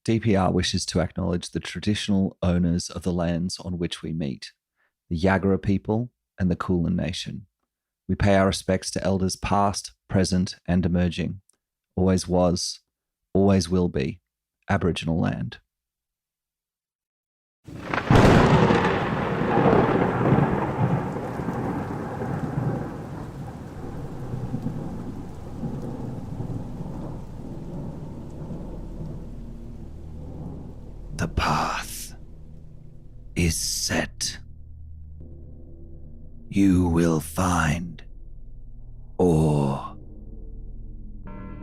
DPR wishes to acknowledge the traditional owners of the lands on which we meet, the Yagara people and the Kulin Nation. We pay our respects to elders past, present, and emerging. Always was, always will be, Aboriginal land. The path is set. You will find or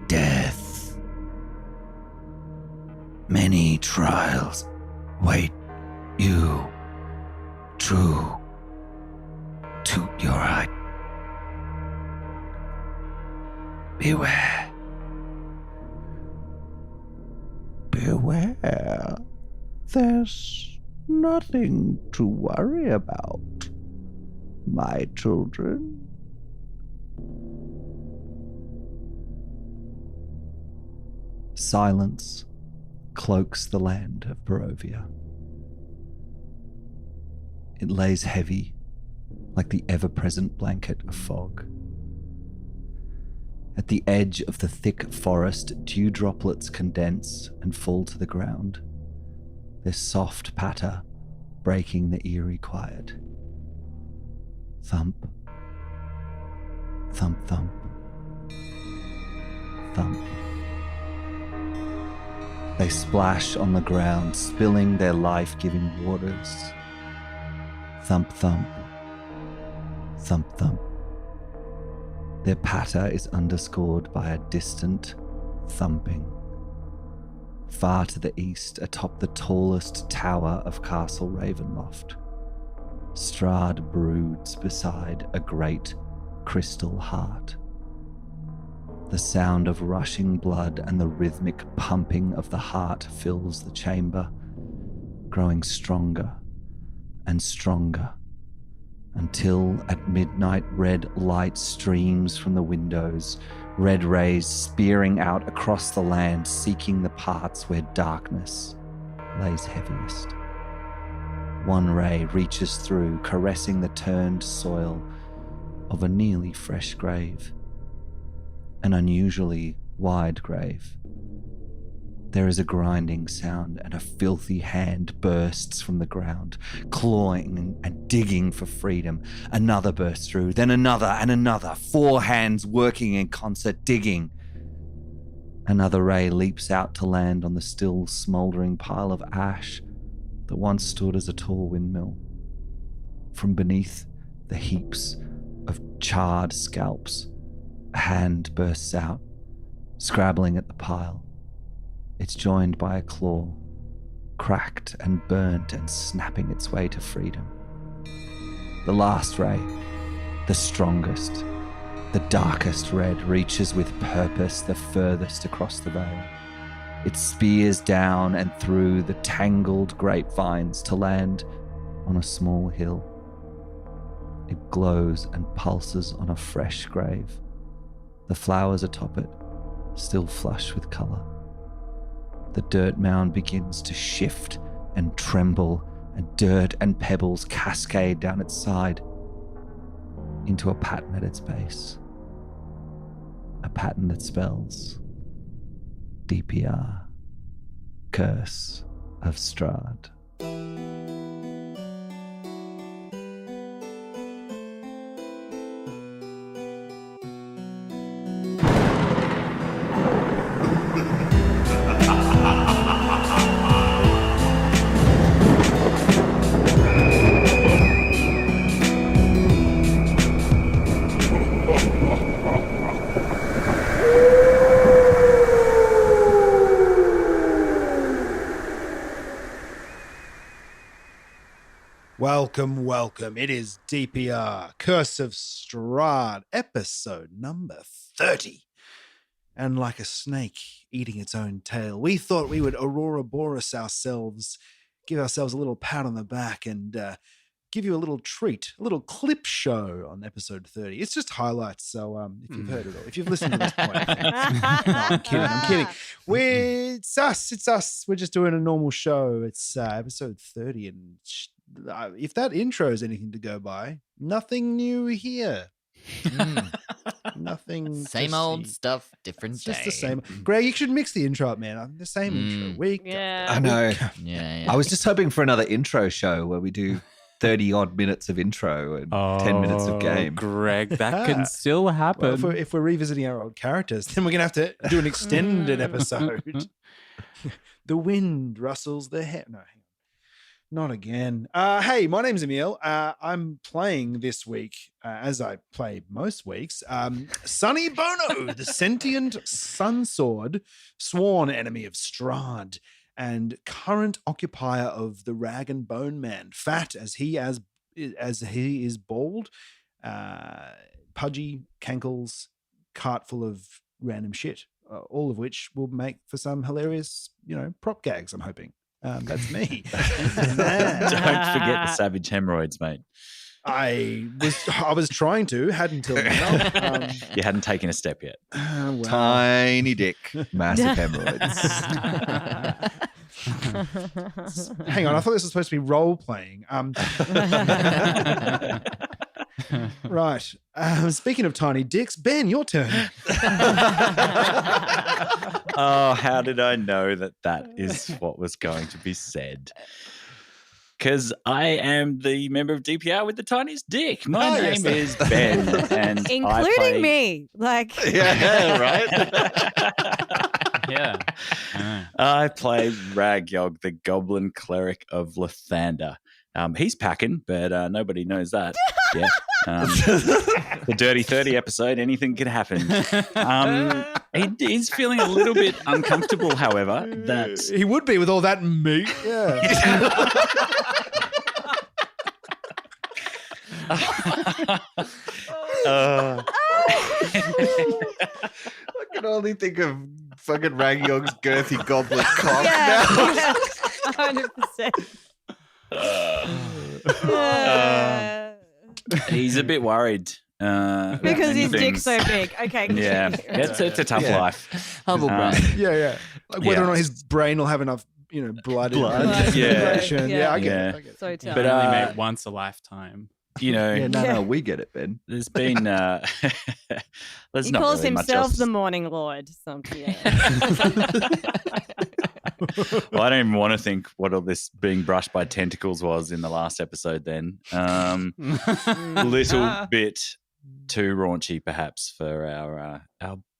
death. Many trials wait you. True to your height. Beware. Beware. There's nothing to worry about, my children. Silence cloaks the land of Barovia. It lays heavy, like the ever-present blanket of fog. At the edge of the thick forest, dew droplets condense and fall to the ground, their soft patter breaking the eerie quiet. Thump, thump, thump, thump. They splash on the ground, spilling their life-giving waters. Thump, thump, thump, thump. Their patter is underscored by a distant thumping. Far to the east, atop the tallest tower of Castle Ravenloft, Strahd broods beside a great crystal heart. The sound of rushing blood and the rhythmic pumping of the heart fills the chamber, growing stronger and stronger, until at midnight red light streams from the windows, red rays spearing out across the land, seeking the parts where darkness lays heaviest. One ray reaches through, caressing the turned soil of a nearly fresh grave, an unusually wide grave. There is a grinding sound, and a filthy hand bursts from the ground, clawing and digging for freedom. Another bursts through, then another and another, 4 hands working in concert, digging. Another ray leaps out to land on the still smouldering pile of ash that once stood as a tall windmill. From beneath the heaps of charred scalps, a hand bursts out, scrabbling at the pile. It's joined by a claw, cracked and burnt and snapping its way to freedom. The last ray, the strongest, the darkest red, reaches with purpose the furthest across the veil. It spears down and through the tangled grapevines to land on a small hill. It glows and pulses on a fresh grave, the flowers atop it still flush with colour. The dirt mound begins to shift and tremble, and dirt and pebbles cascade down its side into a pattern at its base. A pattern that spells DPR, Curse of Strahd. Welcome, welcome. It is DPR, Curse of Strahd, episode number 30. And like a snake eating its own tail, we thought we would Aurora Boreas ourselves, give ourselves a little pat on the back and give you a little treat, a little clip show on episode 30. It's just highlights. So if you've heard it all, if you've listened to this point, I'm kidding. It's us. We're just doing a normal show. It's episode 30. And if that intro is anything to go by, nothing new here. Nothing. Same old stuff, different It's day. just the same. Greg, you should mix the intro up, man. The same intro week. Yeah. I know. Yeah. I was just hoping for another intro show where we do 30 odd minutes of intro and 10 minutes of game. Greg, that can still happen. Well, if we're revisiting our old characters, then we're going to have to do an extended episode. The wind rustles the hair. No, hang on. Not again. Hey, my name's Emil. I'm playing this week, as I play most weeks, Sonny Bono, the sentient sunsword, sworn enemy of Strahd, and current occupier of the Rag and Bone Man, fat as he is bald, pudgy, cankles, cart full of random shit, all of which will make for some hilarious, prop gags, I'm hoping. That's me. Don't forget the savage hemorrhoids, mate. I was trying to, hadn't until now. You hadn't taken a step yet. Well. Tiny dick, massive hemorrhoids. Hang on, I thought this was supposed to be role playing. Right. Speaking of tiny dicks, Ben, your turn. Oh, how did I know that is what was going to be said? Because I am the member of DPR with the tiniest dick. My name is Ben, and including me. Yeah, right. Yeah. I play Ragyog, the Goblin Cleric of Lathander. He's packing, but nobody knows that. Yeah. The Dirty 30 episode, anything could happen. He's feeling a little bit uncomfortable, however. That he would be with all that meat. Yeah. I can only think of fucking Ragyog's girthy goblin cock Yeah, now. 100%. he's a bit worried. Because about many his dick's things. so big. Okay. Yeah, continue. it's a tough Yeah. life. Humble brag. Yeah. Like whether or Yeah. not his brain will have enough, blood. Blood. Yeah. circulation. Yeah. I get Yeah. it. I get it. So tough. But But, only uh, mate once a lifetime. You know, Yeah, Yeah. no, we get it, Ben. there's been there's He not calls really much himself else. the Morning Lord. Yeah. Well, I don't even want to think what all this being brushed by tentacles was in the last episode. Then, a little bit too raunchy, perhaps, for our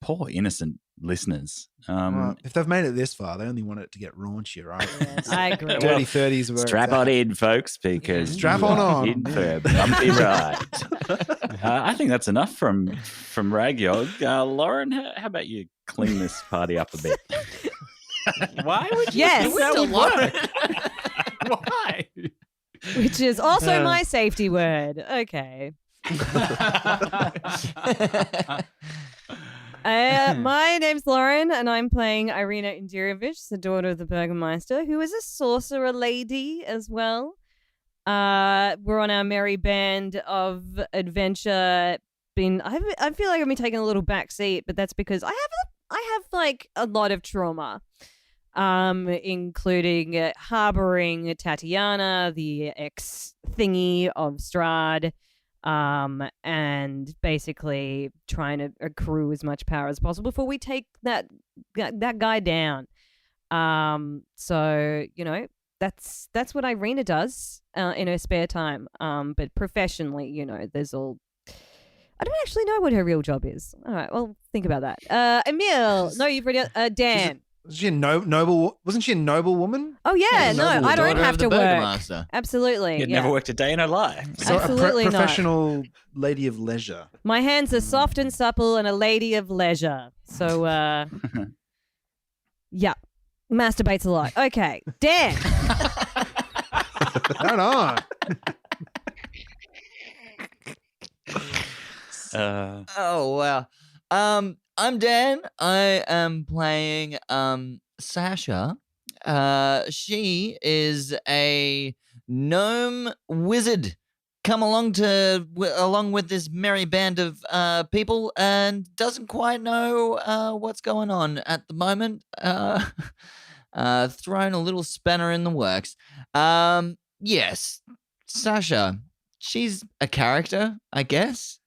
poor innocent listeners. Well, if they've made it this far, they only want it to get raunchier, right? Yes, I agree. Dirty 30s. Where Strap it's on at. in, folks, because Strap you on are on. in for a bumpy ride. I think that's enough from Ragyog. Lauren, how about you clean this party up a bit? Why would you Yes. do that Still work? Why? Which is also my safety word. Okay. My name's Lauren, and I'm playing Irina Indirovich, the daughter of the Burgermeister, who is a sorcerer lady as well. We're on our merry band of adventure. I feel like I've been taking a little back seat, but that's because I have like a lot of trauma, including harboring Tatiana, the ex thingy of Strahd. And basically trying to accrue as much power as possible before we take that guy down. So that's what Irina does in her spare time. But professionally, there's all. I don't actually know what her real job is. All right, well, think about that. Emil, no, you've already. Dan. Was she a noble? Wasn't she a noble woman? Oh yeah, no, Noble I don't daughter have of the to work. Burgermaster. Absolutely, You'd yeah. never worked a day in her life. So Absolutely a not. professional lady of leisure. My hands are soft and supple and a lady of leisure. So, yeah, masturbates a lot. Okay, Dan. Right on. Oh wow. I'm Dan. I am playing Sasha. She is a gnome wizard come along along with this merry band of people and doesn't quite know what's going on at the moment. Thrown a little spanner in the works. Yes, Sasha. She's a character, I guess.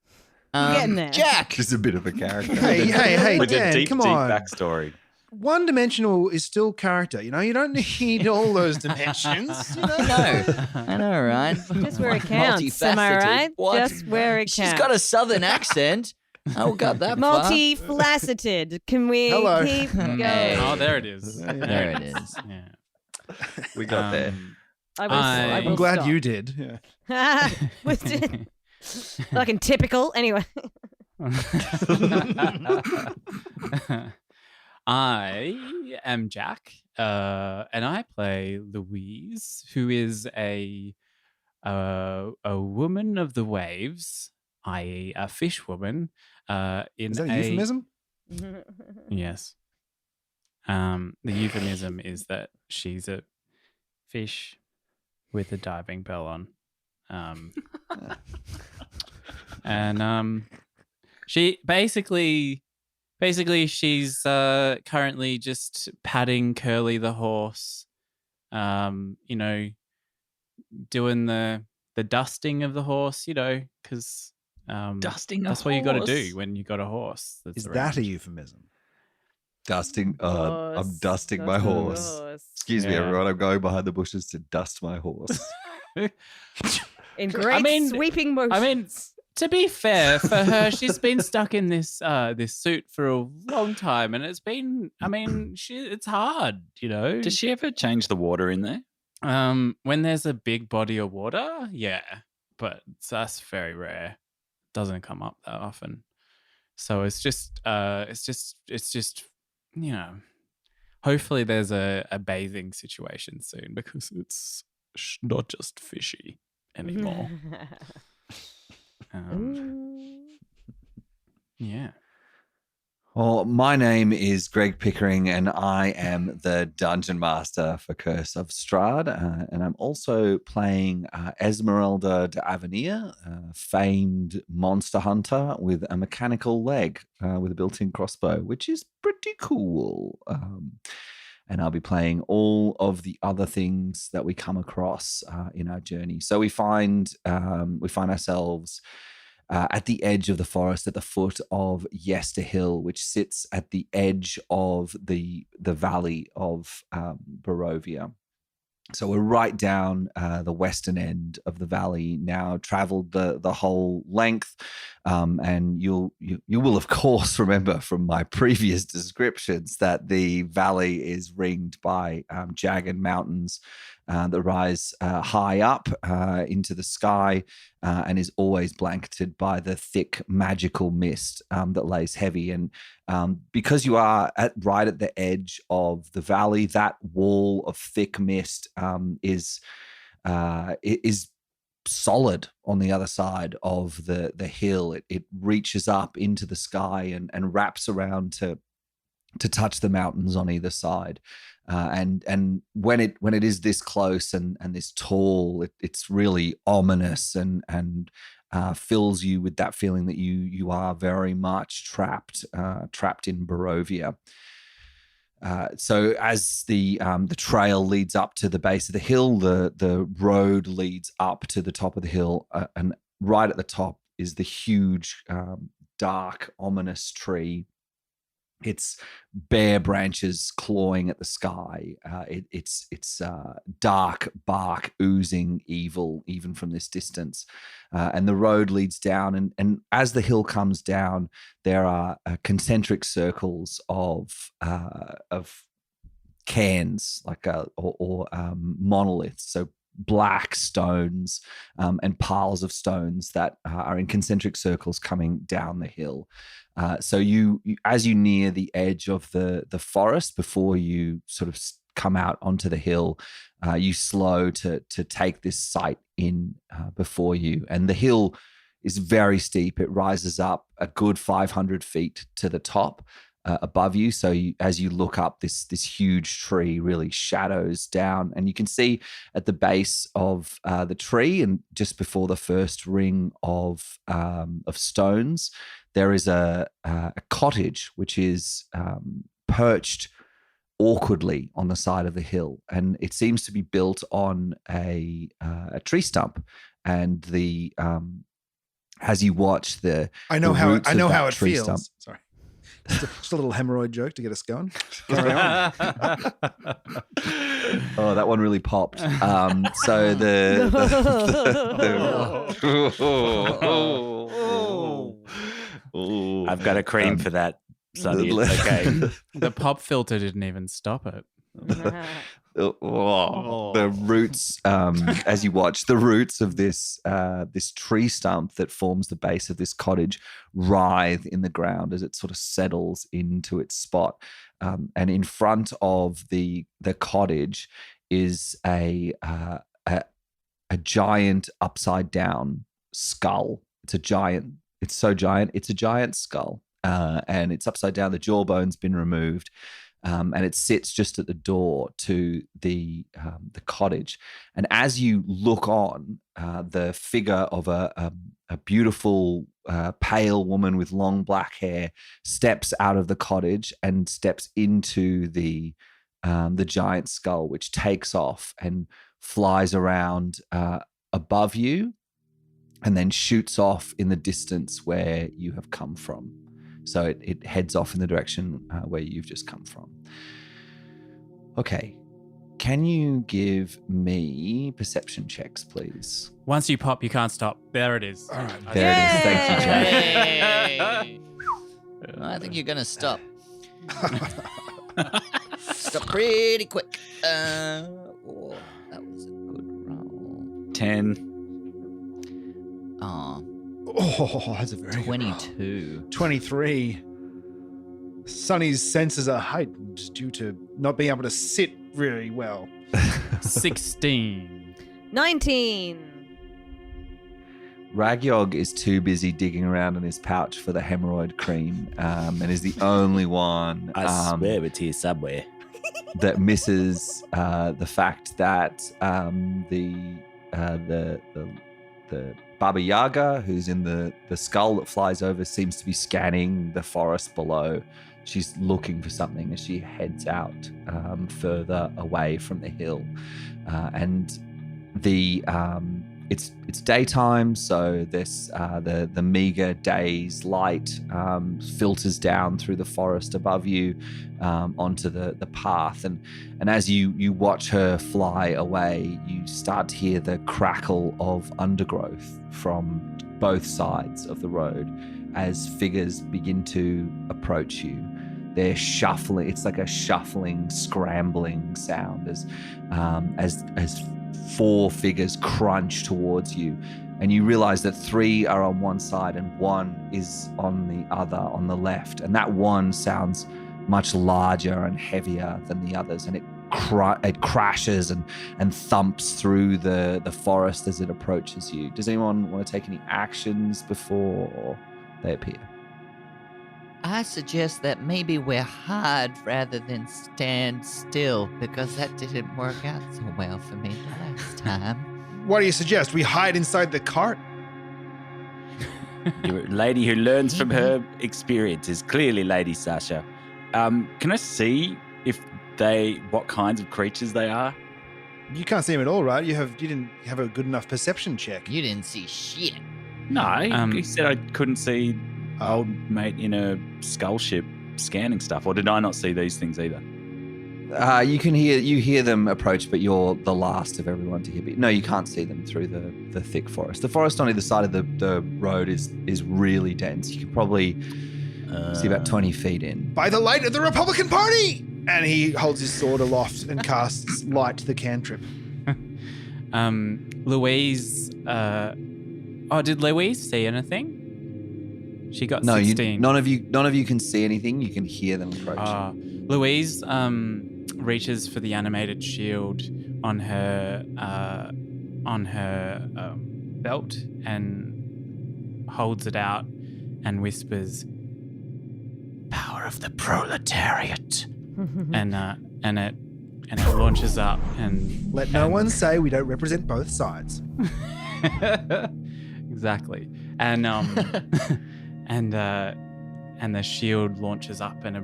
You're getting there. Jack. She's a bit of a character. Hey, With Dan, a deep, come deep on. backstory. One-dimensional is still character. You know, you don't need all those dimensions. You know? I know, right? Just where it counts. Am I Multifaceted. right? What? Just where it She's counts. got a southern accent. I got that far. Multifaceted. Can we Hello. keep going? Hey. Oh, there it is. There it is. Yeah. We got there. I will I'm glad stop. you did. Yeah. Was it- like in typical. Anyway. I am Jack, and I play Louise, who is a woman of the waves, i.e., a fish woman. In Is that a euphemism? Yes. The euphemism is that she's a fish with a diving bell on. And she basically she's currently just patting Curly the horse, doing the dusting of the horse, because Dusting a that's what you got to horse? do when you got a horse. That's Is that around. a euphemism? Dusting. I'm Horse. dusting my Dusting the horse. horse. Excuse me, Yeah. everyone. I'm going behind the bushes to dust my horse. In great mean- sweeping motions. I mean, to be fair, for her, she's been stuck in this suit for a long time, and it's been. I mean, it's hard, Does she ever change the water in there? When there's a big body of water, yeah, but that's very rare. Doesn't come up that often, so it's just. Hopefully, there's a bathing situation soon because it's not just fishy anymore. Yeah. Well, my name is Greg Pickering, and I am the Dungeon Master for Curse of Strahd. And I'm also playing Esmeralda de Avenir, a famed monster hunter with a mechanical leg with a built-in crossbow, which is pretty cool. And I'll be playing all of the other things that we come across in our journey. So we find ourselves at the edge of the forest, at the foot of Yester Hill, which sits at the edge of the valley of Barovia. So we're right down the western end of the valley now, traveled the whole length. And you will, of course, remember from my previous descriptions that the valley is ringed by jagged mountains that rise high up into the sky and is always blanketed by the thick magical mist that lays heavy. And because you are right at the edge of the valley, that wall of thick mist is solid on the other side of the hill. It reaches up into the sky and wraps around to touch the mountains on either side. And when it is this close and this tall, it's really ominous and fills you with that feeling that you are very much trapped in Barovia. So as the trail leads up to the base of the hill, the road leads up to the top of the hill, and right at the top is the huge, dark, ominous tree. Its bare branches clawing at the sky. It's dark bark oozing evil even from this distance. And the road leads down. And as the hill comes down, there are concentric circles of cairns, or monoliths. So black stones and piles of stones that are in concentric circles coming down the hill. So you as you near the edge of the forest, before you sort of come out onto the hill, you slow to take this sight in before you. And the hill is very steep. It rises up a good 500 feet to the top. above you. So as you look up, this huge tree really shadows down, and you can see at the base of the tree, and just before the first ring of stones, there is a cottage which is perched awkwardly on the side of the hill, and it seems to be built on a tree stump. And the as you watch I know how it tree feels. stump. Sorry. Just a little hemorrhoid joke to get us going. Carry on. Oh, that one really popped. So I've got a cream for that, Sonny. It's okay. The pop filter didn't even stop it. The roots, as you watch, the roots of this tree stump that forms the base of this cottage writhe in the ground as it sort of settles into its spot. And in front of the cottage is a giant upside down skull. It's so giant. It's a giant skull, and it's upside down. The jawbone's been removed. And it sits just at the door to the cottage. And as you look on, the figure of a beautiful, pale woman with long black hair steps out of the cottage and steps into the giant skull, which takes off and flies around above you, and then shoots off in the distance where you have come from. So it heads off in the direction where you've just come from. Okay. Can you give me perception checks, please? Once you pop, you can't stop. There it is. All right. There it is. Thank you, Jack. Yay. I think you're going to stop. Stop pretty quick. That was a good roll. 10. Oh, That's a very 22. 23. Sonny's senses are heightened due to not being able to sit really well. 16. 19. Ragyog is too busy digging around in his pouch for the hemorrhoid cream, and is the only one I swear it's here somewhere. that misses the fact that the Baba Yaga, who's in the skull that flies over, seems to be scanning the forest below. She's looking for something as she heads out further away from the hill, and it's daytime, so this the meager day's light filters down through the forest above you onto the path, and as you watch her fly away, you start to hear the crackle of undergrowth from both sides of the road as figures begin to approach you. They're shuffling. It's like a shuffling, scrambling sound as 4 figures crunch towards you, and you realize that 3 are on one side and 1 is on the other, on the left, and that one sounds much larger and heavier than the others, and it crashes and thumps through the forest as it approaches you. Does anyone want to take any actions before they appear? I suggest that maybe we hide rather than stand still, because that didn't work out so well for me the last time. What do you suggest? We hide inside the cart? You're a lady who learns from her experiences. Clearly, Lady Sasha. Can I see what kinds of creatures they are? You can't see him at all, right? You didn't have a good enough perception check. You didn't see shit. No, he said I couldn't see old mate in a skull ship scanning stuff. Or did I not see these things either? You hear them approach, but you're the last of everyone to hear. But no, you can't see them through the thick forest. The forest on either side of the road is really dense. You can probably see about 20 feet in. By the light of the Republican Party! And he holds his sword aloft and casts Light the Cantrip. Louise. Did Louise see anything? She got 16. None of you can see anything. You can hear them approaching. Louise reaches for the animated shield on her belt and holds it out and whispers, "Power of the proletariat. and it launches up and Let no one say we don't represent both sides. exactly. And and the shield launches up and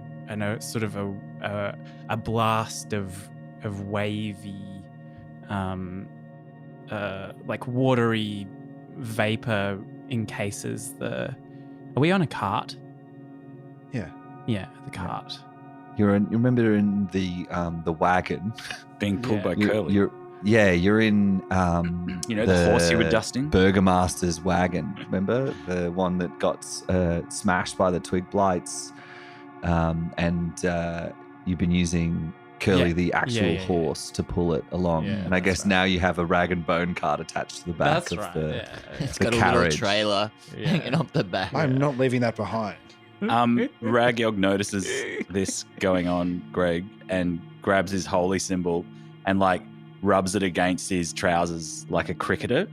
a sort of a blast of wavy like watery vapor encases the. Are we on a cart? Yeah. Yeah, the cart. You remember in the wagon. Being pulled Yeah. by Curly. You're in the horse you were dusting? Burgomaster's wagon. Remember the one that got smashed by the twig blights, and you've been using Curly, Yeah. the actual horse, to pull it along. Yeah, and I that's guess right. now you have a rag and bone cart attached to the back That's of right. the. Yeah. It's The got a carriage. little trailer Yeah. hanging off the back. I'm not leaving that behind. Ragyog notices this going on, Greg, and grabs his holy symbol and like rubs it against his trousers like a cricketer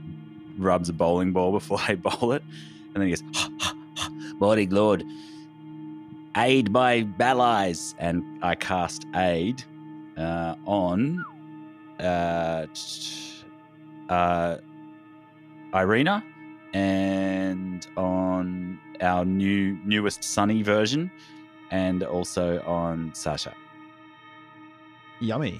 rubs a bowling ball before they bowl it. And then he goes, Morning, Lord, aid my allies. And I cast aid on Irina and on our newest Sunny version, and also on Sasha. Yummy.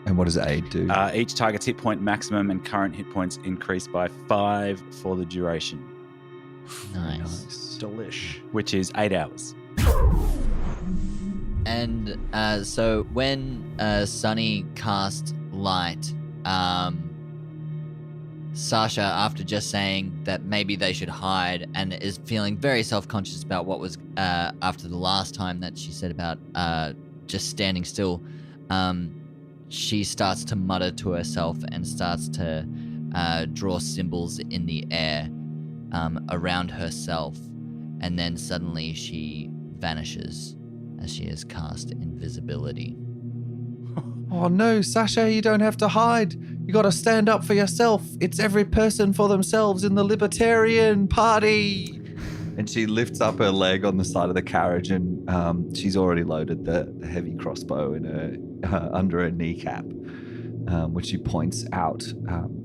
And what does aid do? Each target's hit point maximum and current hit points increase by 5 for the duration, Nice. Delish. which is 8 hours. And so when Sunny cast light, Sasha, after just saying that maybe they should hide and is feeling very self-conscious about what was after the last time that she said about just standing still, she starts to mutter to herself and starts to draw symbols in the air around herself, and then suddenly she vanishes as she has cast invisibility. Oh no, Sasha, you don't have to hide. You got to stand up for yourself. It's every person for themselves in the Libertarian Party. And she lifts up her leg on the side of the carriage, and she's already loaded the heavy crossbow in her under her kneecap, which she points out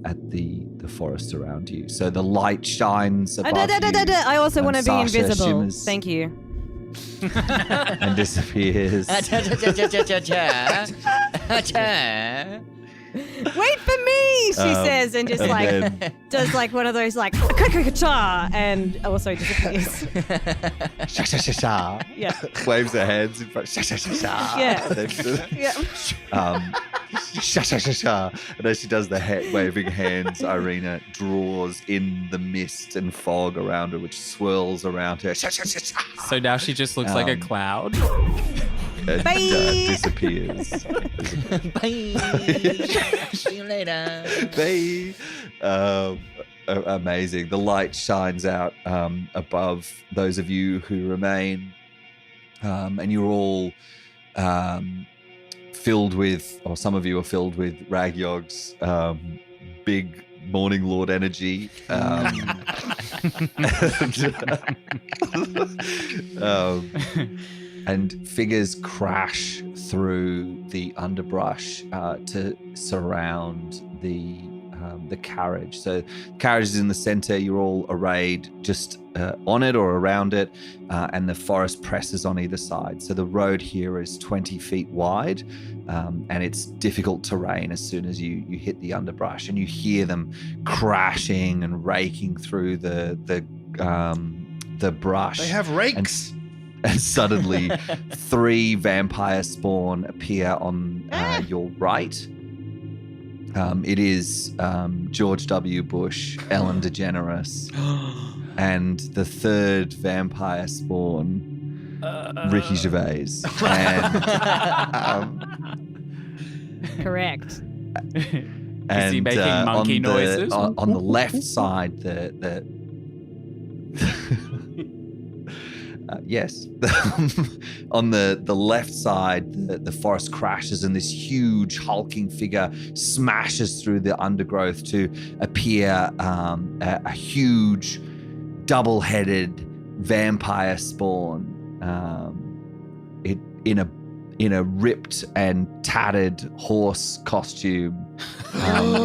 at the forest around you. So the light shines above you. I also want to be Sasha invisible. shimmers Thank you. and disappears. Wait for me, she says, and just and like then- does like one of those like cha and also disappears. Sha sha sha sha. Yeah. Waves her hands in front. Sha sha sha sha. Yeah. And then, Yeah. sha sha sha sha. And as she does the waving hands, Irina draws in the mist and fog around her, which swirls around her. Sha sha sha sha. So now she just looks like a cloud. And Bye. disappears. Bye. See you later. They amazing. The light shines out above those of you who remain, and you're all filled with, or some of you are filled with Ragyog's big Morning Lord energy. And figures crash through the underbrush to surround the carriage. So the carriage is in the center. You're all arrayed just on it or around it, and the forest presses on either side. So the road here is 20 feet wide, and it's difficult terrain as soon as you hit the underbrush, and you hear them crashing and raking through the brush. They have rakes. And suddenly, 3 vampire spawn appear on your right. It is George W. Bush, Ellen DeGeneres, and the 3rd vampire spawn, Ricky Gervais. And, Correct. Is he making monkey noises? On the left side, yes. On the left side, the forest crashes and this huge hulking figure smashes through the undergrowth to appear a huge double-headed vampire spawn it in a ripped and tattered horse costume,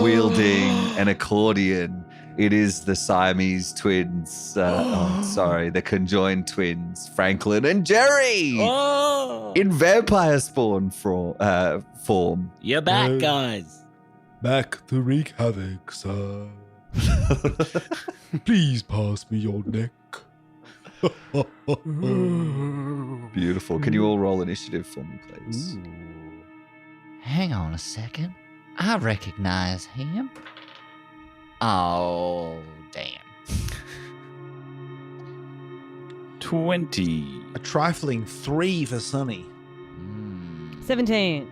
wielding an accordion. It is the Siamese twins. The conjoined twins, Franklin and Jerry, in vampire spawn form. You're back, guys. Back to wreak havoc, sir. Please pass me your neck. Beautiful. Can you all roll initiative for me, please? Hang on a second. I recognize him. Oh, damn. 20. A trifling 3 for Sonny. 17.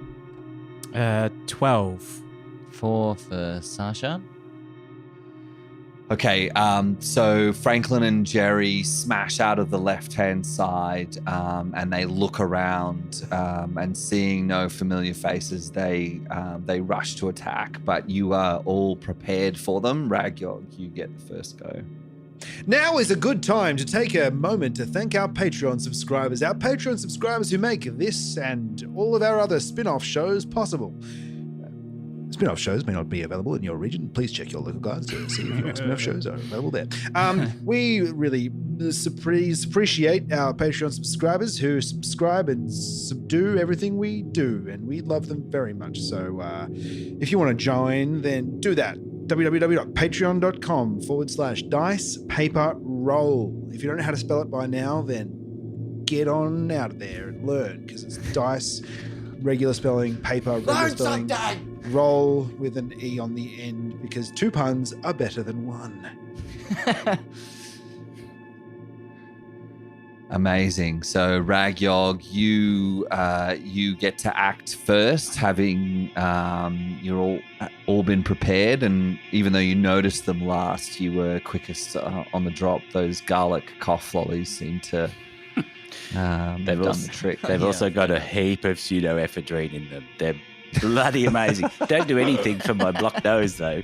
12. 4 for Sasha. Okay, so Franklin and Jerry smash out of the left-hand side, and they look around, and seeing no familiar faces, they rush to attack. But you are all prepared for them. Ragyog, you get the first go. Now is a good time to take a moment to thank our Patreon subscribers who make this and all of our other spin-off shows possible. Spin-off shows may not be available in your region. Please check your local guides to see if your spin-off shows are available there. We really appreciate our Patreon subscribers who subscribe and subdue everything we do, and we love them very much. So if you want to join, then do that. www.patreon.com/dice-paper-roll. If you don't know how to spell it by now, then get on out of there and learn, because it's dice, regular spelling, paper, regular spelling, roll with an E on the end, because 2 puns are better than 1. Amazing. So Ragyog, you get to act first, having you're all been prepared, and even though you noticed them last, you were quickest on the drop. Those garlic cough lollies seem to they've done the trick. They've also got a heap of pseudoephedrine in them. They're bloody amazing. Don't do anything for my blocked nose, though.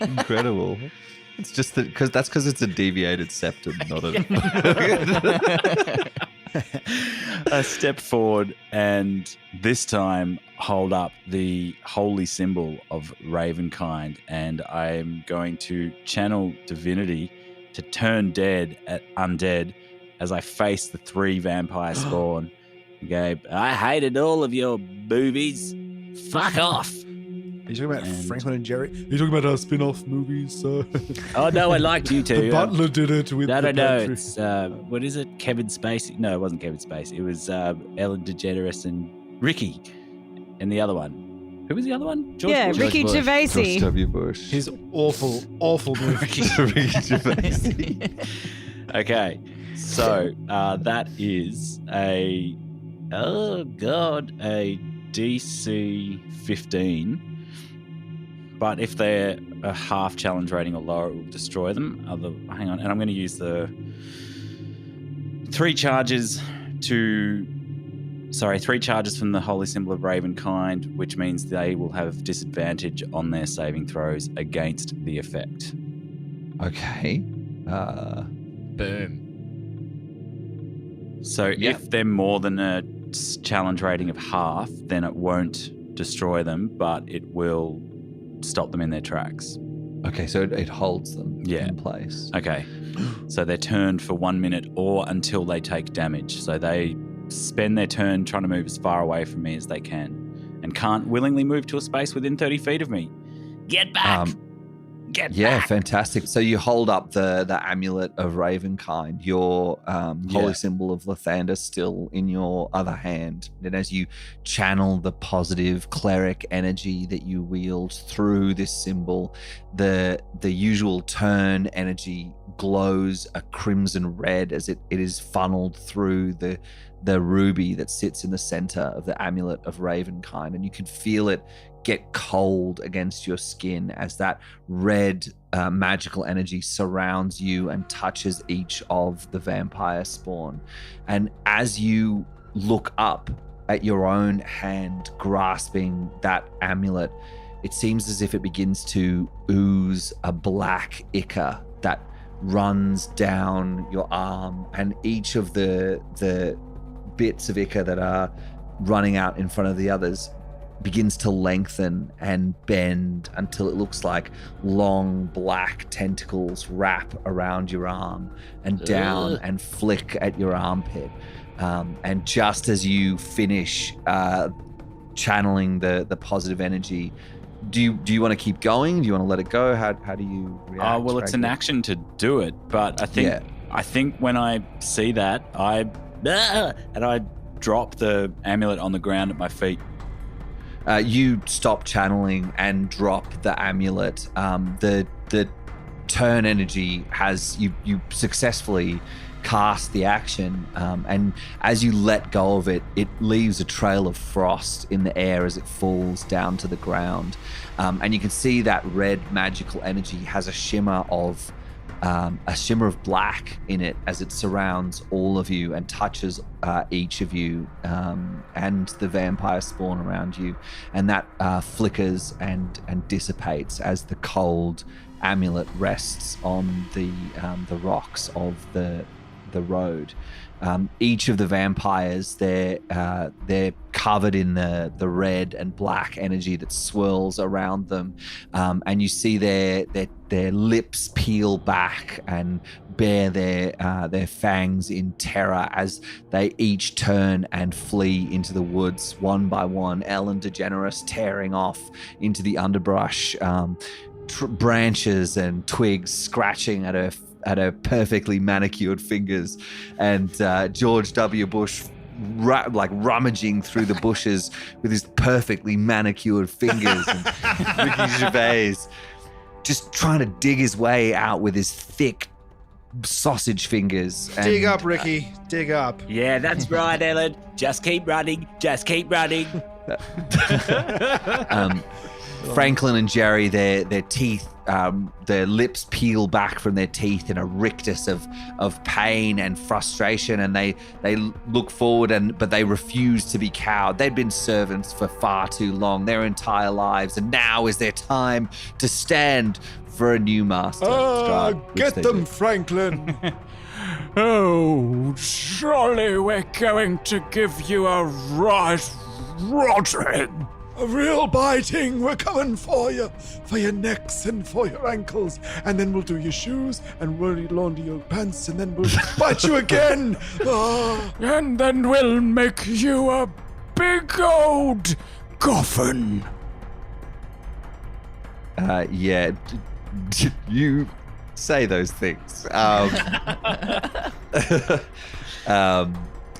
Incredible. It's just because it's a deviated septum, not a. I step forward and this time hold up the holy symbol of Ravenkind, and I'm going to channel divinity to turn dead at undead as I face the 3 vampire spawn. Okay, I hated all of your movies. Fuck off. Are you talking about Franklin and Jerry? Are you talking about our spin-off movies? Oh, no, I liked you too. The butler did it with No, the pantry. it's, what is it? Kevin Spacey? No, it wasn't Kevin Spacey. It was Ellen DeGeneres and Ricky and the other one. Who was the other one? Ricky Bush. Gervais. George W. Bush. His awful movie. Ricky Gervais. Okay, so that is a DC 15. But if they're a half challenge rating or lower, it will destroy them. Hang on, and I'm going to use the 3 charges from the Holy Symbol of Ravenkind, which means they will have disadvantage on their saving throws against the effect. Okay. Boom. So if they're more than a challenge rating of half, then it won't destroy them, but it will stop them in their tracks. Okay, so it holds them Yeah. in place. Okay. So they're turned for 1 minute or until they take damage. So they spend their turn trying to move as far away from me as they can and can't willingly move to a space within 30 feet of me. Get back! Get back! Fantastic. So you hold up the amulet of Ravenkind, your holy symbol of Lathander, still in your other hand. And as you channel the positive cleric energy that you wield through this symbol, the usual turn energy glows a crimson red as it is funneled through the ruby that sits in the center of the amulet of Ravenkind, and you can feel it get cold against your skin as that red magical energy surrounds you and touches each of the vampire spawn. And as you look up at your own hand grasping that amulet, it seems as if it begins to ooze a black ichor that runs down your arm, and each of the bits of Ica that are running out in front of the others begins to lengthen and bend until it looks like long black tentacles wrap around your arm and down and flick at your armpit. And just as you finish channeling the positive energy, do you want to keep going? Do you want to let it go? How do you react? Well, it's an action to do it, but I think when I see that, I drop the amulet on the ground at my feet. You stop channeling and drop the amulet. The turn energy has you successfully cast the action, and as you let go of it, it leaves a trail of frost in the air as it falls down to the ground, and you can see that red magical energy has a shimmer of black in it as it surrounds all of you and touches each of you and the vampire spawn around you, and that flickers and dissipates as the cold amulet rests on the rocks of the road. Each of the vampires, they're covered in the red and black energy that swirls around them, and you see their lips peel back and bare their fangs in terror as they each turn and flee into the woods one by one. Ellen DeGeneres tearing off into the underbrush, branches and twigs scratching at her perfectly manicured fingers, and George W. Bush rummaging through the bushes with his perfectly manicured fingers, and Ricky Gervais just trying to dig his way out with his thick sausage fingers. Dig up, Ricky. Dig up. Yeah, that's right, Ellen. Just keep running. Just keep running. Franklin and Jerry, their teeth, their lips peel back from their teeth in a rictus of pain and frustration, and they look forward, but they refuse to be cowed. They've been servants for far too long, their entire lives, and now is their time to stand for a new master. Strahd, get them, Franklin. Oh, surely we're going to give you a right rotting. A real biting. We're coming for you, for your necks and for your ankles, and then we'll do your shoes and we'll launder your pants, and then we'll bite you again. And then we'll make you a big old coffin. Yeah, you say those things.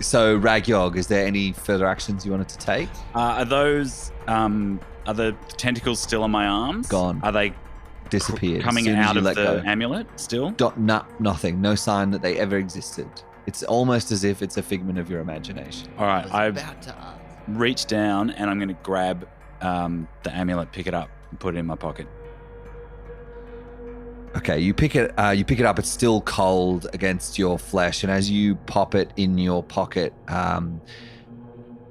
So, Ragyog, is there any further actions you wanted to take? Are the tentacles still on my arms? Gone. Are they Disappeared. coming as soon as out you of let the go. amulet still? Nothing. No sign that they ever existed. It's almost as if it's a figment of your imagination. All right, I've about to ask. reached down and I'm going to grab the amulet, pick it up, and put it in my pocket. Okay, you pick it up. It's still cold against your flesh, and as you pop it in your pocket,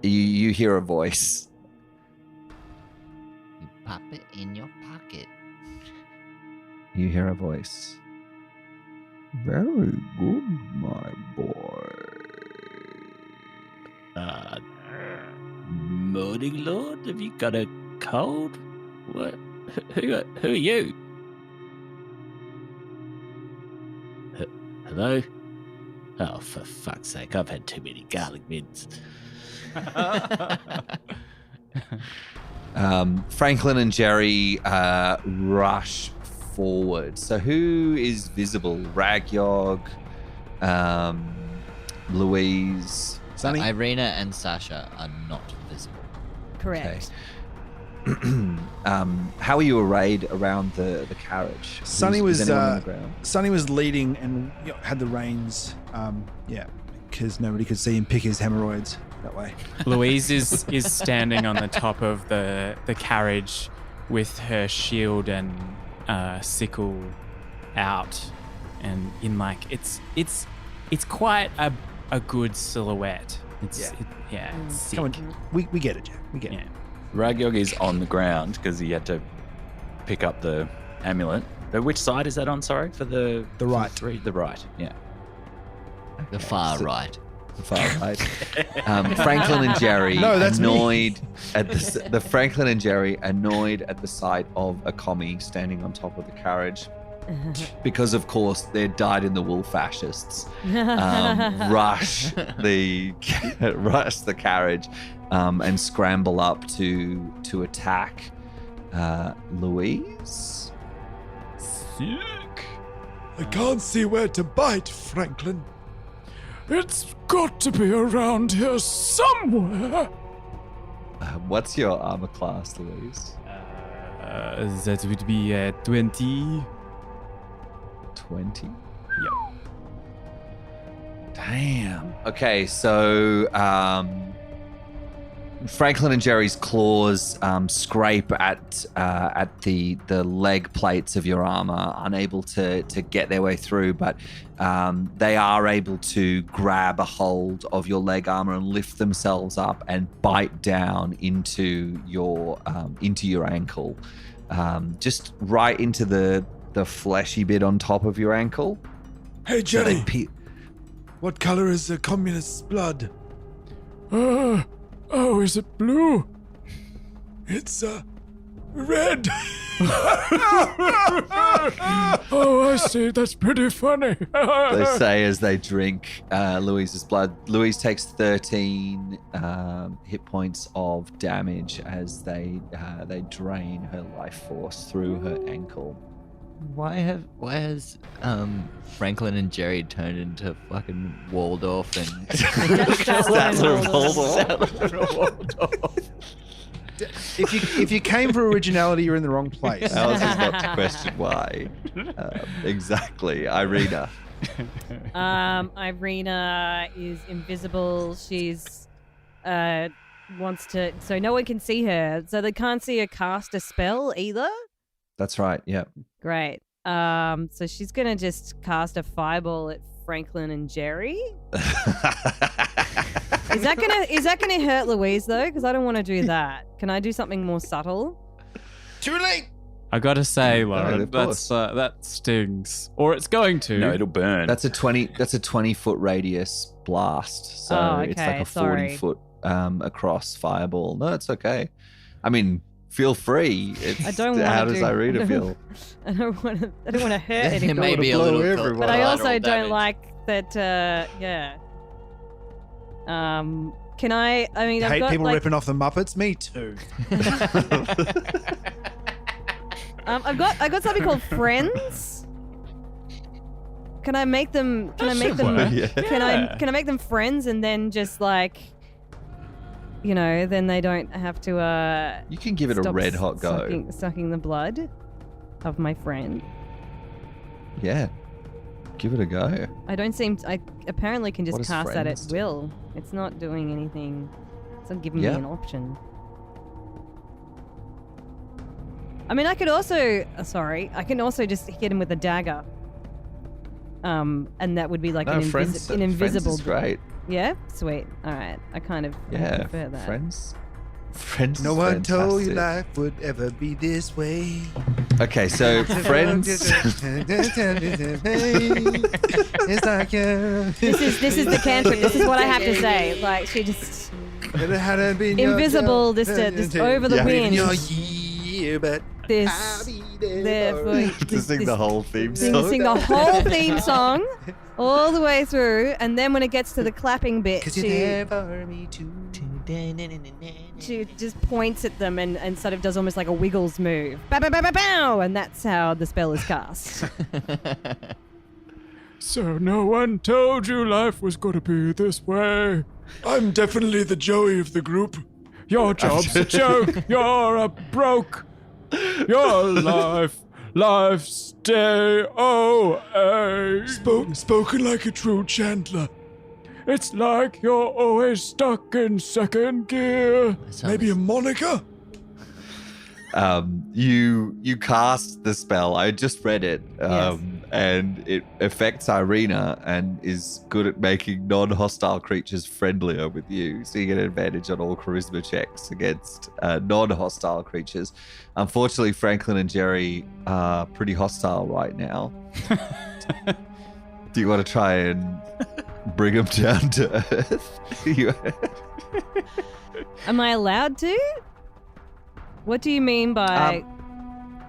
you hear a voice. You pop it in your pocket. You hear a voice. Very good, my boy. Morning, Lord. Have you got a cold? What? Who are you? Hello? Oh, for fuck's sake, I've had too many garlic mints. Franklin and Jerry rush forward. So who is visible? Ragyog, Louise, Sunny? Irina and Sasha are not visible. Correct. How are you arrayed around the carriage? Sunny Is was anyone on the ground? Sunny was leading and had the reins. Because nobody could see him pick his hemorrhoids that way. Louise is standing on the top of the carriage with her shield and sickle out, and in it's quite a good silhouette. It's sick. Come on, we get it, Jack. We get it. Ragyog is on the ground because he had to pick up the amulet. Which side is that on? Sorry, for the right. three. The right. Yeah. The far right. The far right. Franklin and Jerry No, that's me. annoyed at the Franklin and Jerry annoyed at the sight of a commie standing on top of the carriage. Because of course they're dyed in the wool fascists. Rush the carriage and scramble up to attack Louise. Sick. I can't see where to bite, Franklin. It's got to be around here somewhere. What's your armor class, Louise? That would be 20. 20. Yep. Damn. Okay, so Franklin and Jerry's claws scrape at the leg plates of your armor, unable to get their way through, but they are able to grab a hold of your leg armor and lift themselves up and bite down into your ankle, just right into the fleshy bit on top of your ankle. Hey, So they Jerry, what color is the communist's blood? Is it blue? It's red. Oh, I see. That's pretty funny. They say as they drink Louise's blood. Louise takes 13 hit points of damage as they drain her life force through her ankle. Why has Franklin and Jerry turned into fucking Waldorf and Statler Waldorf? If you came for originality, you're in the wrong place. Ours is not to question why. Exactly, Irina. Irina is invisible. She's wants to, so no one can see her. So they can't see her cast a spell either. That's right. Yeah. Great. So she's gonna just cast a fireball at Franklin and Jerry. Is that gonna hurt Louise though? Because I don't want to do that. Can I do something more subtle? Too late. I gotta say, Lauren, of course. that stings, or it's going to. No, it'll burn. That's a 20-foot radius blast. So Oh, it's like okay, a sorry. 40-foot across fireball. No, it's okay. I mean, feel free. It's, I don't want how to does do. Irina feel? I don't want to hurt It anyone. may be a blow little everyone. But I also collateral don't damage. like that. Yeah. Can I? I mean, You I've hate got people like, ripping off the Muppets? Me too. I've got something called friends. Can I make them? Can I make them? Yeah. Can I make them friends and then just like, then they don't have to You can give it a stop red hot go. sucking the blood of my friend. Yeah. Give it a go. I don't seem. I apparently can just What does cast that at friends do? will. It's not doing anything. It's not giving Yeah. me an option. I mean, I could also. I can also just hit him with a dagger. And that would be like No, an friends invisible. is great. Yeah, sweet. All right, I kind of Yeah. prefer that. Friends. No is one told you fantastic. life would ever be this way. Okay, so friends. It's like This is the cantrip. This is what I have to say. Like she just invisible, just over the wind. This, therefore, To sing the whole theme sing song. the whole theme song all the way through, and then when it gets to the clapping bit, she just points at them and sort of does almost like a Wiggles move. Bow, bow, bow, bow, bow, and that's how the spell is cast. So no one told you life was going to be this way. I'm definitely the Joey of the group. Your job's a joke. You're a broke. Your life's day-o-a. Spoken like a true Chandler. It's like you're always stuck in second gear. Maybe a moniker? You cast the spell. I just read it. Yes. and it affects Irina and is good at making non-hostile creatures friendlier with you. So you get an advantage on all charisma checks against non-hostile creatures. Unfortunately, Franklin and Jerry are pretty hostile right now. Do you want to try and bring them down to earth? Am I allowed to? What do you mean by...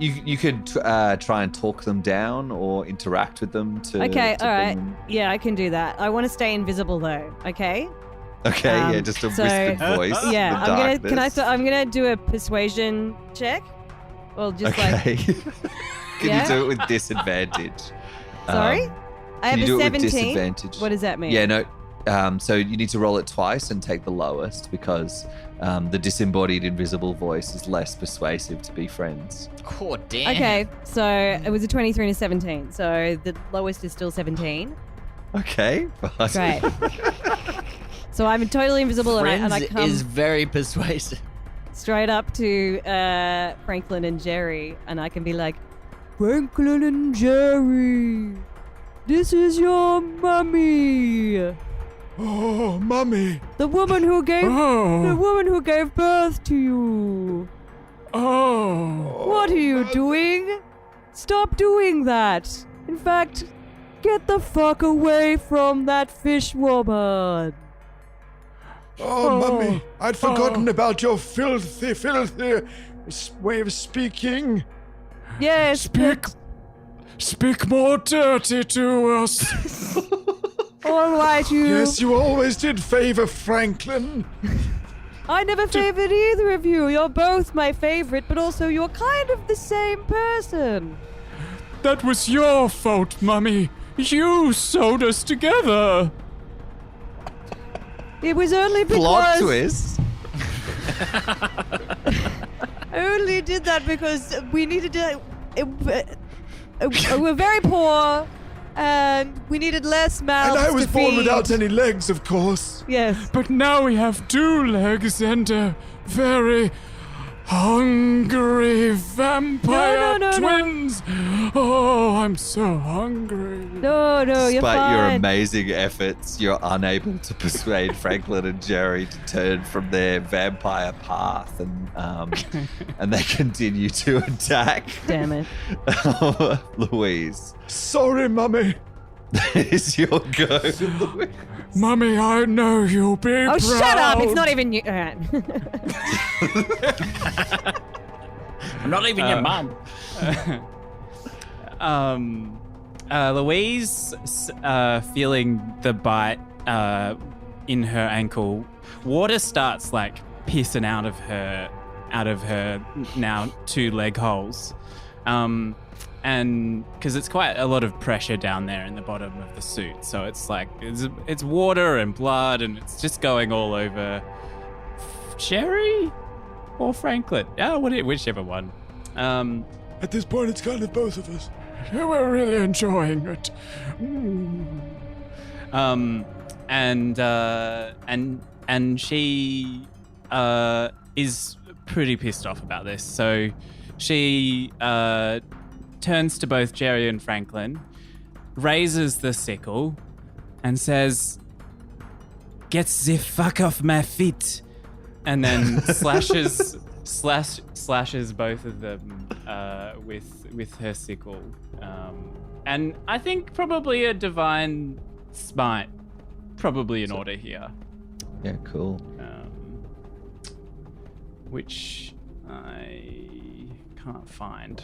You could try and talk them down or interact with them to... Okay, to all right. bring them- Yeah, I can do that. I want to stay invisible though, okay? Okay, yeah, Um, just a so- whispered voice. Yeah, in the darkness. I'm gonna do a persuasion check. Well, just Okay. Can Yeah? you do it with disadvantage? Sorry? I have Can you a do it 17. with disadvantage? What does that mean? Yeah, no. So you need to roll it twice and take the lowest because the disembodied invisible voice is less persuasive to be friends. Oh, damn. Okay, so it was a 23 and a 17. So the lowest is still 17. Okay. Great. So I'm totally invisible and I Friends come is very persuasive. straight up to Franklin and Jerry, and I can be like, Franklin and Jerry, this is your mummy. Oh, mummy. The woman who gave Oh. birth to you. Oh. What are you doing? Stop doing that. In fact, get the fuck away from that fish woman. Oh, mummy. I'd forgotten about your filthy way of speaking. Yes. Speak more dirty to us. All right, you. Yes, you always did favor Franklin. I never favored either of you. You're both my favorite, but also you're kind of the same person. That was your fault, mummy. You sewed us together. It was only Plot because twist. I only did that because we needed to. We're very poor, and we needed less mouths And I was to born feed. without any legs, of course. Yes. But now we have 2 legs and very hungry vampire No. twins. Oh, I'm so hungry. No, you're Despite your fine. amazing efforts, you're unable to persuade Franklin and Jerry to turn from their vampire path, and they continue to attack Damn it. Louise. Sorry, mummy. It's your go, Louise. Mummy, I know you'll be Oh, proud. shut up! It's not even you. All right. I'm not even your mum. Louise, feeling the bite in her ankle, water starts like pissing out of her now 2 leg holes, and because it's quite a lot of pressure down there in the bottom of the suit, so it's like it's water and blood, and it's just going all over Jerry or Franklin. Yeah, whichever one. At this point, it's kind of both of us. We're really enjoying it. And she is pretty pissed off about this. So she turns to both Jerry and Franklin, raises the sickle, and says, "Get the fuck off my feet," and then slashes both of them with her sickle. And I think probably a divine smite, probably in order here, Yeah, cool. which I can't find.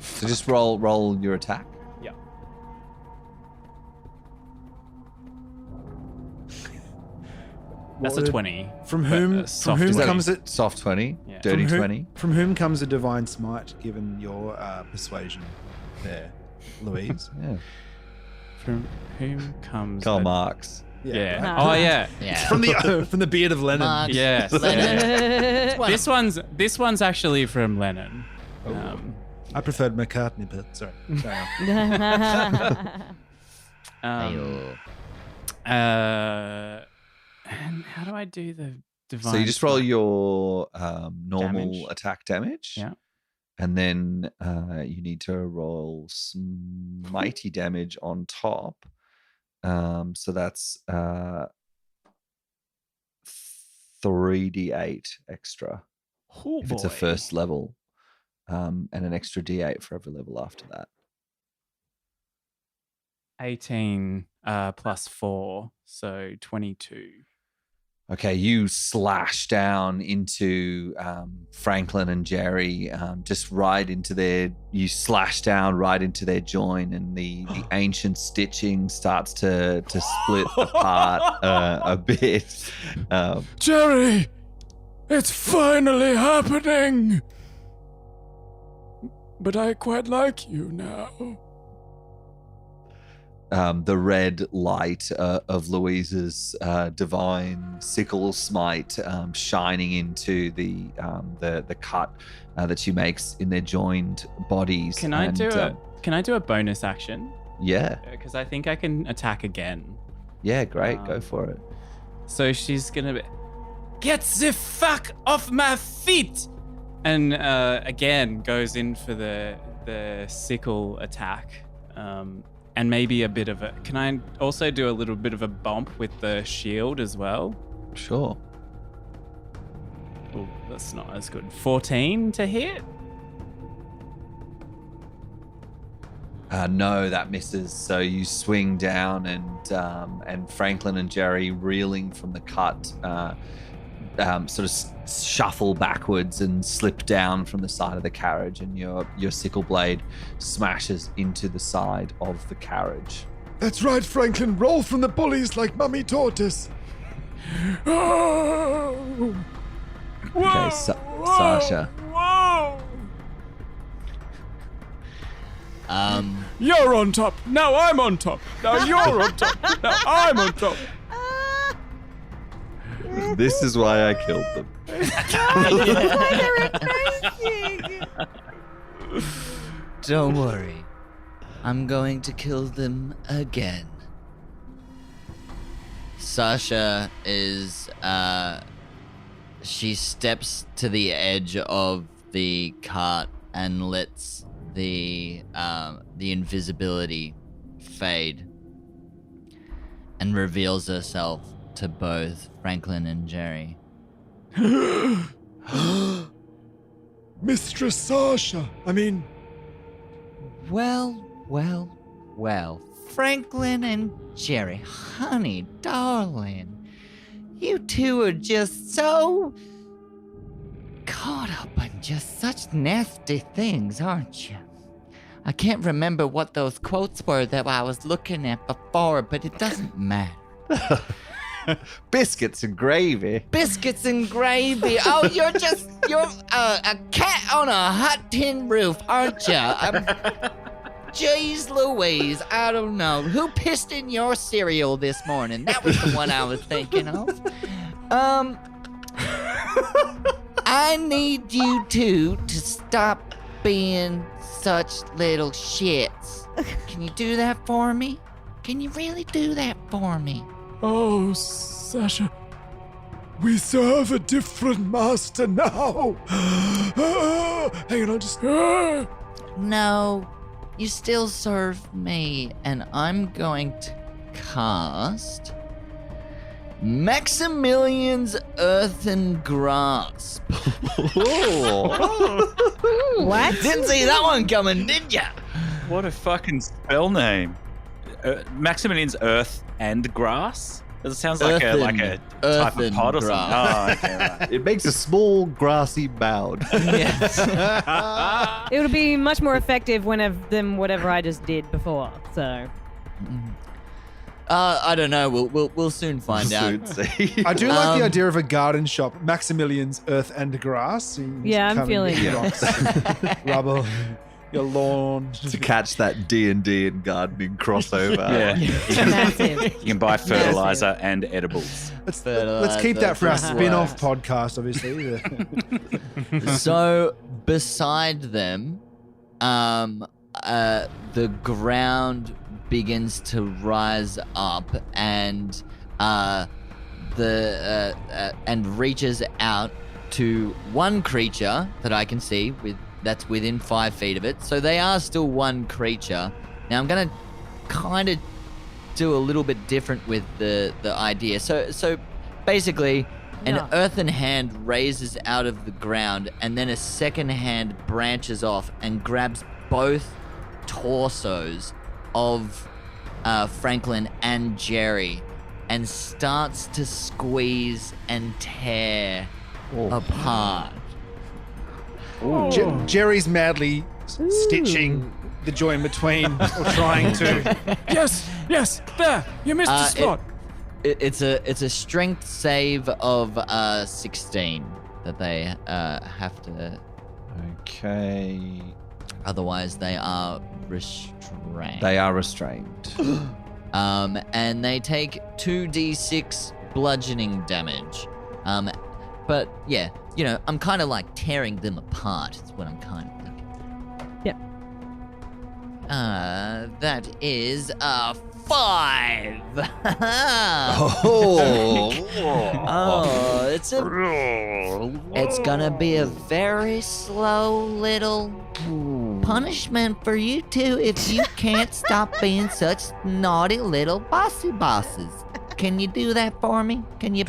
So just roll your attack. Yeah. That's a 20. From but whom? a From soft whom 20. comes it? Soft 20, Yeah. dirty from 20. From whom comes a divine smite? Given your persuasion, there, Louise. Yeah. From whom comes Karl a- Marx. Yeah. Nah. Oh yeah. Yeah. From the beard of Lenin. Marx, Yes. Lenin. This one's actually from Lennon. I preferred McCartney, but sorry. Ayo. And how do I do the divine? So you just roll smite? your normal Damage. attack damage. Yeah. And then you need to roll some mighty damage on top. So that's 3d8 extra if it's a first level, and an extra d8 for every level after that. 18 plus 4, so 22. Okay, you slash down into Franklin and Jerry, just right into you slash down right into their joint, and the ancient stitching starts to split apart a bit. Jerry, it's finally happening. But I quite like you now. The red light of Louisa's divine sickle smite shining into the cut that she makes in their joined bodies. Can I do a bonus action? Yeah. Because I think I can attack again. Yeah, great. Go for it. So she's gonna be, get the fuck off my feet, and again goes in for the sickle attack. And maybe a bit of a... Can I also do a little bit of a bump with the shield as well? Sure. Oh, that's not as good. 14 to hit? No, that misses. So you swing down, and Franklin and Jerry, reeling from the cut, sort of shuffle backwards and slip down from the side of the carriage, and your sickle blade smashes into the side of the carriage. That's right, Franklin. Roll from the pulleys like Mummy taught us. Oh. Okay, Sasha. Whoa. You're on top. Now I'm on top. Now you're on top. Now I'm on top. This is why I killed them. Don't worry. I'm going to kill them again. Sasha is, she steps to the edge of the cart and lets the invisibility fade and reveals herself to both Franklin and Jerry. Mistress Sasha. Well. Franklin and Jerry, honey, darling. You two are just so caught up in just such nasty things, aren't you? I can't remember what those quotes were that I was looking at before, but it doesn't matter. Biscuits and gravy. Biscuits and gravy. Oh, you're a cat on a hot tin roof, aren't you? Jeez Louise, I don't know. Who pissed in your cereal this morning? That was the one I was thinking of. I need you two to stop being such little shits. Can you do that for me? Can you really do that for me? Oh, Sasha. We serve a different master now. Hang on, No, you still serve me, and I'm going to cast Maximilian's Earthen Grasp. What? Didn't see that one coming, did ya? What a fucking spell name. Maximilian's Earth and Grass? It sounds like a type of pod or something. Oh, okay, right. It makes a small grassy mound. Yes. It would be much more effective than whatever I just did before. So, I don't know. We'll soon find out. I do like the idea of a garden shop, Maximilian's Earth and Grass. Yeah, I'm feeling it. Rocks, rubble, your lawn. To catch that D&D and gardening crossover. Yeah. Massive. You can buy fertilizer and edibles. Let's keep that for our spin-off podcast, obviously. So beside them, the ground begins to rise up and and reaches out to one creature that I can see with that's within 5 feet of it. So they are still one creature. Now I'm going to kind of do a little bit different with the idea. So basically, an earthen hand raises out of the ground, and then a second hand branches off and grabs both torsos of Franklin and Jerry and starts to squeeze and tear apart. Jerry's madly stitching the joint between, or trying to. Yes, there. You missed the spot. It's a strength save of 16 that they have to. Okay. Otherwise, they are restrained. They are restrained. And they take 2d6 bludgeoning damage. But yeah, I'm kind of like tearing them apart. Is what I'm kind of thinking. Yep. That is 5. Oh, it's gonna be a very slow little punishment for you two if you can't stop being such naughty little bossy bosses. Can you do that for me? Can you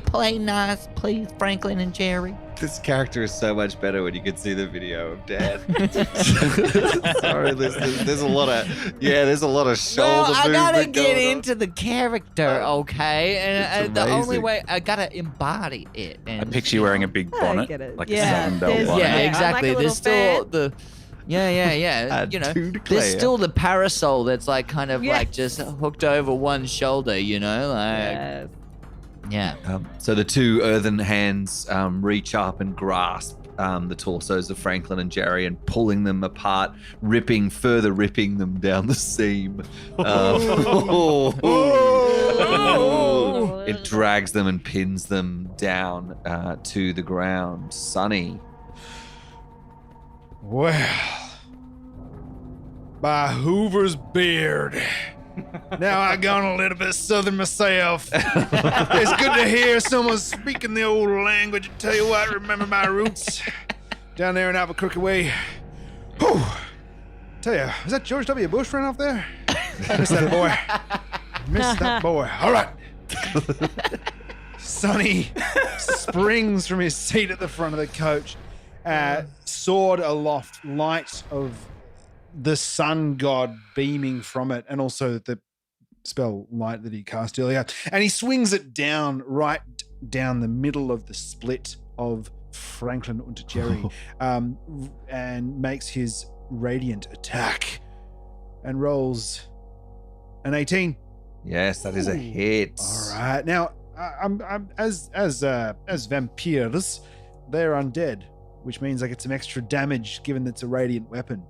play nice, please, Franklin and Jerry? This character is so much better when you can see the video of Dad. Sorry, there's a lot of shoulder Well, I gotta movement get going on. into the character, okay? And It's the only amazing. way I gotta embody it. I And, picture you wearing a big I bonnet, get it. like Yeah, a Southern Belle there's- bonnet. Yeah, Yeah, exactly. like a There's little still the. Yeah. Add two to There's Claire. still the parasol that's like kind of like Yes. just hooked over one shoulder, like Yes. yeah. So the two earthen hands reach up and grasp the torsos of Franklin and Jerry and pulling them apart, further ripping them down the seam. It drags them and pins them down to the ground. Sonny. Well, by Hoover's beard. Now I gone a little bit southern myself. It's good to hear someone speaking the old language. I tell you what, remember my roots down there in Albuquerque way. Whew. Tell you, was that George W. Bush running off there? I missed that boy. Missed that boy. All right. Sonny springs from his seat at the front of the coach, sword aloft, light of the sun god beaming from it, and also the spell light that he cast earlier. And he swings it down, right down the middle of the split of Franklin and Jerry, and makes his radiant attack and rolls an 18. Yes, that is a hit. All right. Now, I'm as vampires, they're undead, which means I get some extra damage given it's a radiant weapon.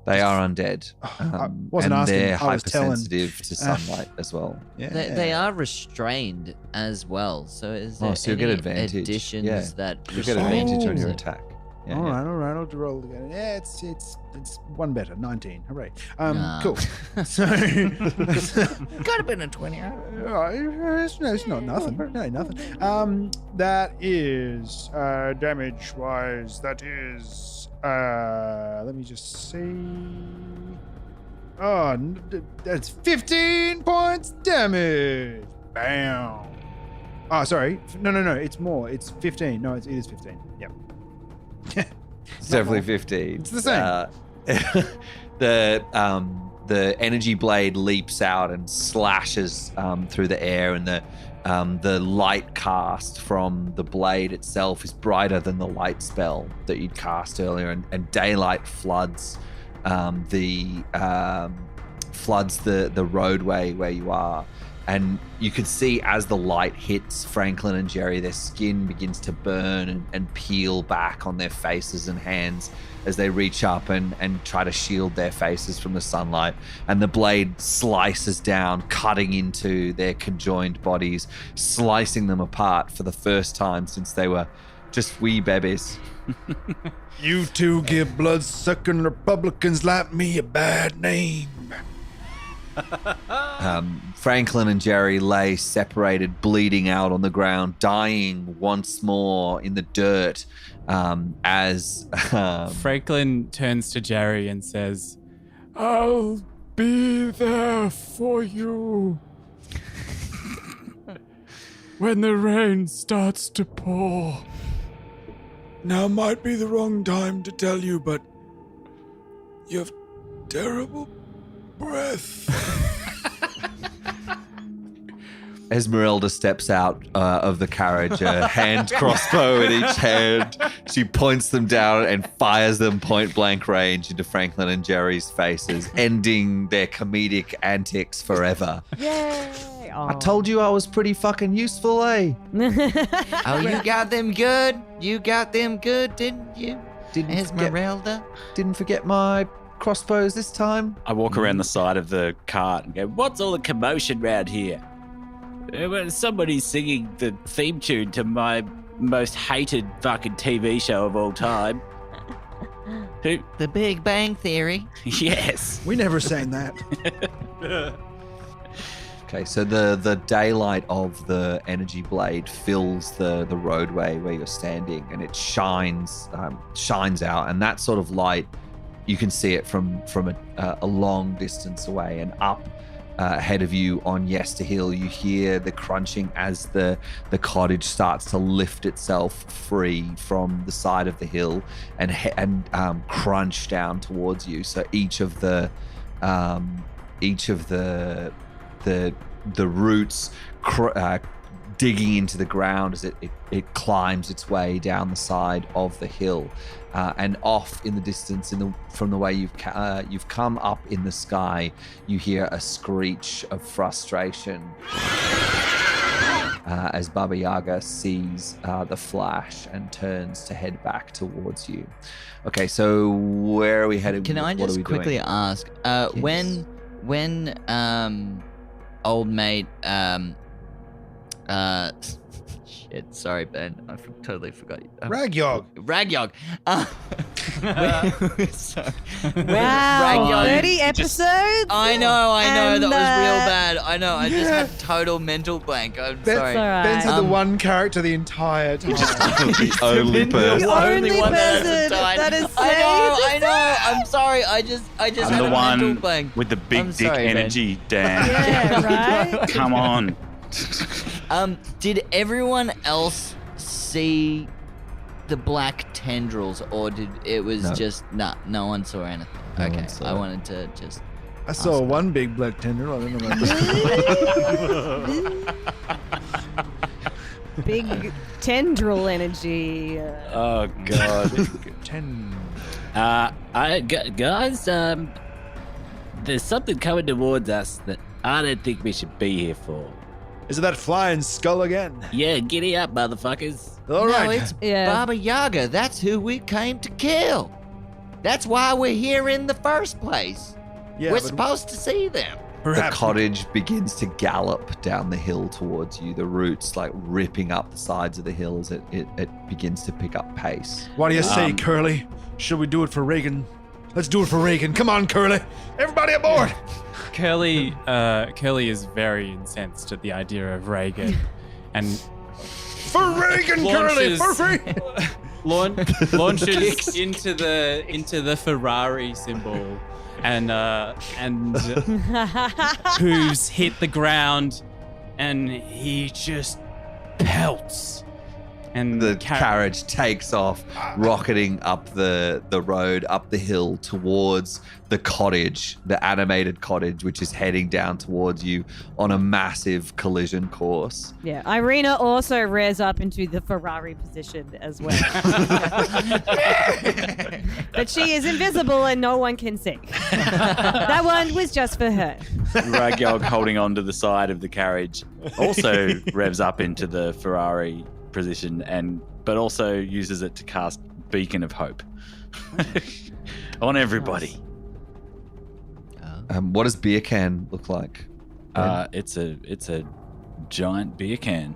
They are undead. I wasn't and asking, they're I was telling. hypersensitive to sunlight as well. Yeah. They are restrained as well. So is there So you'll get any advantage. additions Yeah. that You get restrain advantage on your it? attack. Yeah, All yeah. right. I'll roll again. Yeah, it's one better. 19. Hooray. Nah. Cool. So, Could have been a 20. it's not nothing. No, nothing. That is damage wise. That is. Let me just see. Oh, that's 15 points damage. Bam. Oh, sorry. No. It's more. It's 15. No, it is 15. Yep. It's definitely 15. It's the same. The energy blade leaps out and slashes through the air, and the light cast from the blade itself is brighter than the light spell that you'd cast earlier, and daylight floods the roadway where you are. And you could see as the light hits Franklin and Jerry, their skin begins to burn and peel back on their faces and hands as they reach up and try to shield their faces from the sunlight. And the blade slices down, cutting into their conjoined bodies, slicing them apart for the first time since they were just wee babies. You two give blood-sucking Republicans like me a bad name. Franklin and Jerry lay separated, bleeding out on the ground, dying once more in the dirt as... Franklin turns to Jerry and says, I'll be there for you when the rain starts to pour. Now might be the wrong time to tell you, but you have terrible breath. Esmeralda steps out of the carriage, a hand crossbow in each hand. She points them down and fires them point blank range into Franklin and Jerry's faces, ending their comedic antics forever. Yay! I told you I was pretty fucking useful, eh? Oh, you got them good. You got them good, didn't you? Esmeralda? Didn't forget my crossbows this time. I walk around the side of the cart and go, what's all the commotion round here? Somebody's singing the theme tune to my most hated fucking TV show of all time. Who? The Big Bang Theory. Yes. We never sang that. Okay, so the daylight of the energy blade fills the roadway where you're standing, and it shines out, and that sort of light, you can see it from a long distance away, and up ahead of you on Yester Hill, you hear the crunching as the cottage starts to lift itself free from the side of the hill and crunch down towards you. So each of the roots digging into the ground as it climbs its way down the side of the hill, and off in the distance, from the way you've come up in the sky, you hear a screech of frustration as Baba Yaga sees the flash and turns to head back towards you. Okay, so where are we headed? Can I What are just we quickly doing? ask, Yes. when old mate shit, sorry Ben, I totally forgot. Ragyog. Ragyog. Sorry. Wow, Ragyog 30 episodes? I know, And, that was real bad. I know, I just had total mental blank. I'm sorry. alright. Ben's had the Um, one character the entire time. The only person. The only one that person hasn't died. that has I know. I'm sorry. I just I'm had the a mental one blank. with the big I'm dick sorry, Ben. energy, Dan. Yeah, right? Come on. Did everyone else see the black tendrils, or did it was No. just no one saw anything? No Okay, one saw I it. wanted to just. I saw Awesome. one big black tendril. I don't know about that. Big tendril energy. Oh, God. Guys, there's something coming towards us that I don't think we should be here for. Is it that flying skull again? Yeah, giddy up, motherfuckers. All No, right. it's Yeah. Baba Yaga. That's who we came to kill. That's why we're here in the first place. Yeah, we're but supposed to see them. The perhaps cottage begins to gallop down the hill towards you. The roots like ripping up the sides of the hills. It begins to pick up pace. What do you say, Curly? Should we do it for Reagan? Let's do it for Reagan. Come on, Curly. Everybody aboard. Curly is very incensed at the idea of Reagan, and For Reagan, Curly. Launches- For free. launches into the Ferrari symbol, and who's hit the ground, and he just pelts. And The carriage takes off, rocketing up the road, up the hill towards the cottage, the animated cottage, which is heading down towards you on a massive collision course. Yeah, Irina also rears up into the Ferrari position as well. But she is invisible and no one can see. That one was just for her. Ragyog holding on to the side of the carriage also revs up into the Ferrari position, but also uses it to cast Beacon of Hope on everybody. What does beer can look like? It's a giant beer can.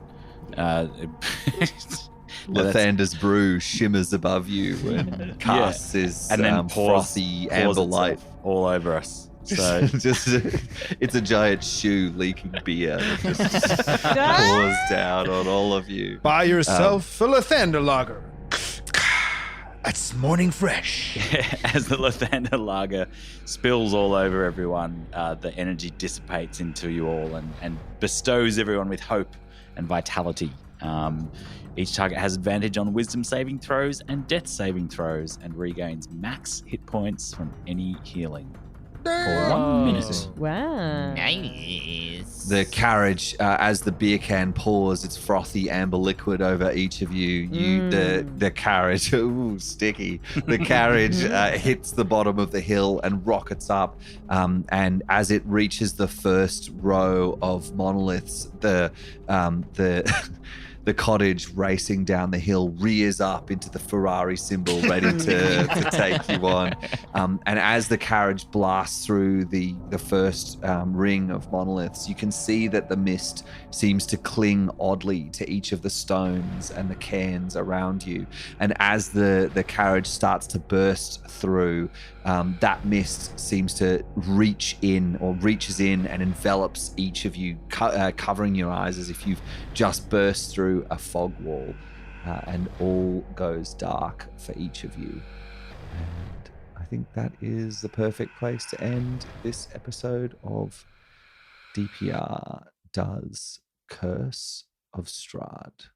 Lathander's brew shimmers above you and casts his and then pours frothy amber light. itself all over us. So it's a giant shoe leaking beer that just pours down on all of you. Buy yourself a Lathander lager. That's morning fresh. as the Lathander lager spills all over everyone, the energy dissipates into you all and bestows everyone with hope and vitality. Each target has advantage on wisdom saving throws and death saving throws and regains max hit points from any healing for 1 minute. Wow. Nice. The carriage, as the beer can pours its frothy amber liquid over each of you, the carriage, ooh, sticky. The carriage hits the bottom of the hill and rockets up. And as it reaches the first row of monoliths, the cottage racing down the hill rears up into the Ferrari symbol, ready to take you on. And as the carriage blasts through the first ring of monoliths, you can see that the mist seems to cling oddly to each of the stones and the cairns around you. And as the carriage starts to burst through, that mist seems to reaches in and envelops each of you, covering your eyes as if you've just burst through a fog wall, and all goes dark for each of you. And I think that is the perfect place to end this episode of DPR Does Curse of Strahd.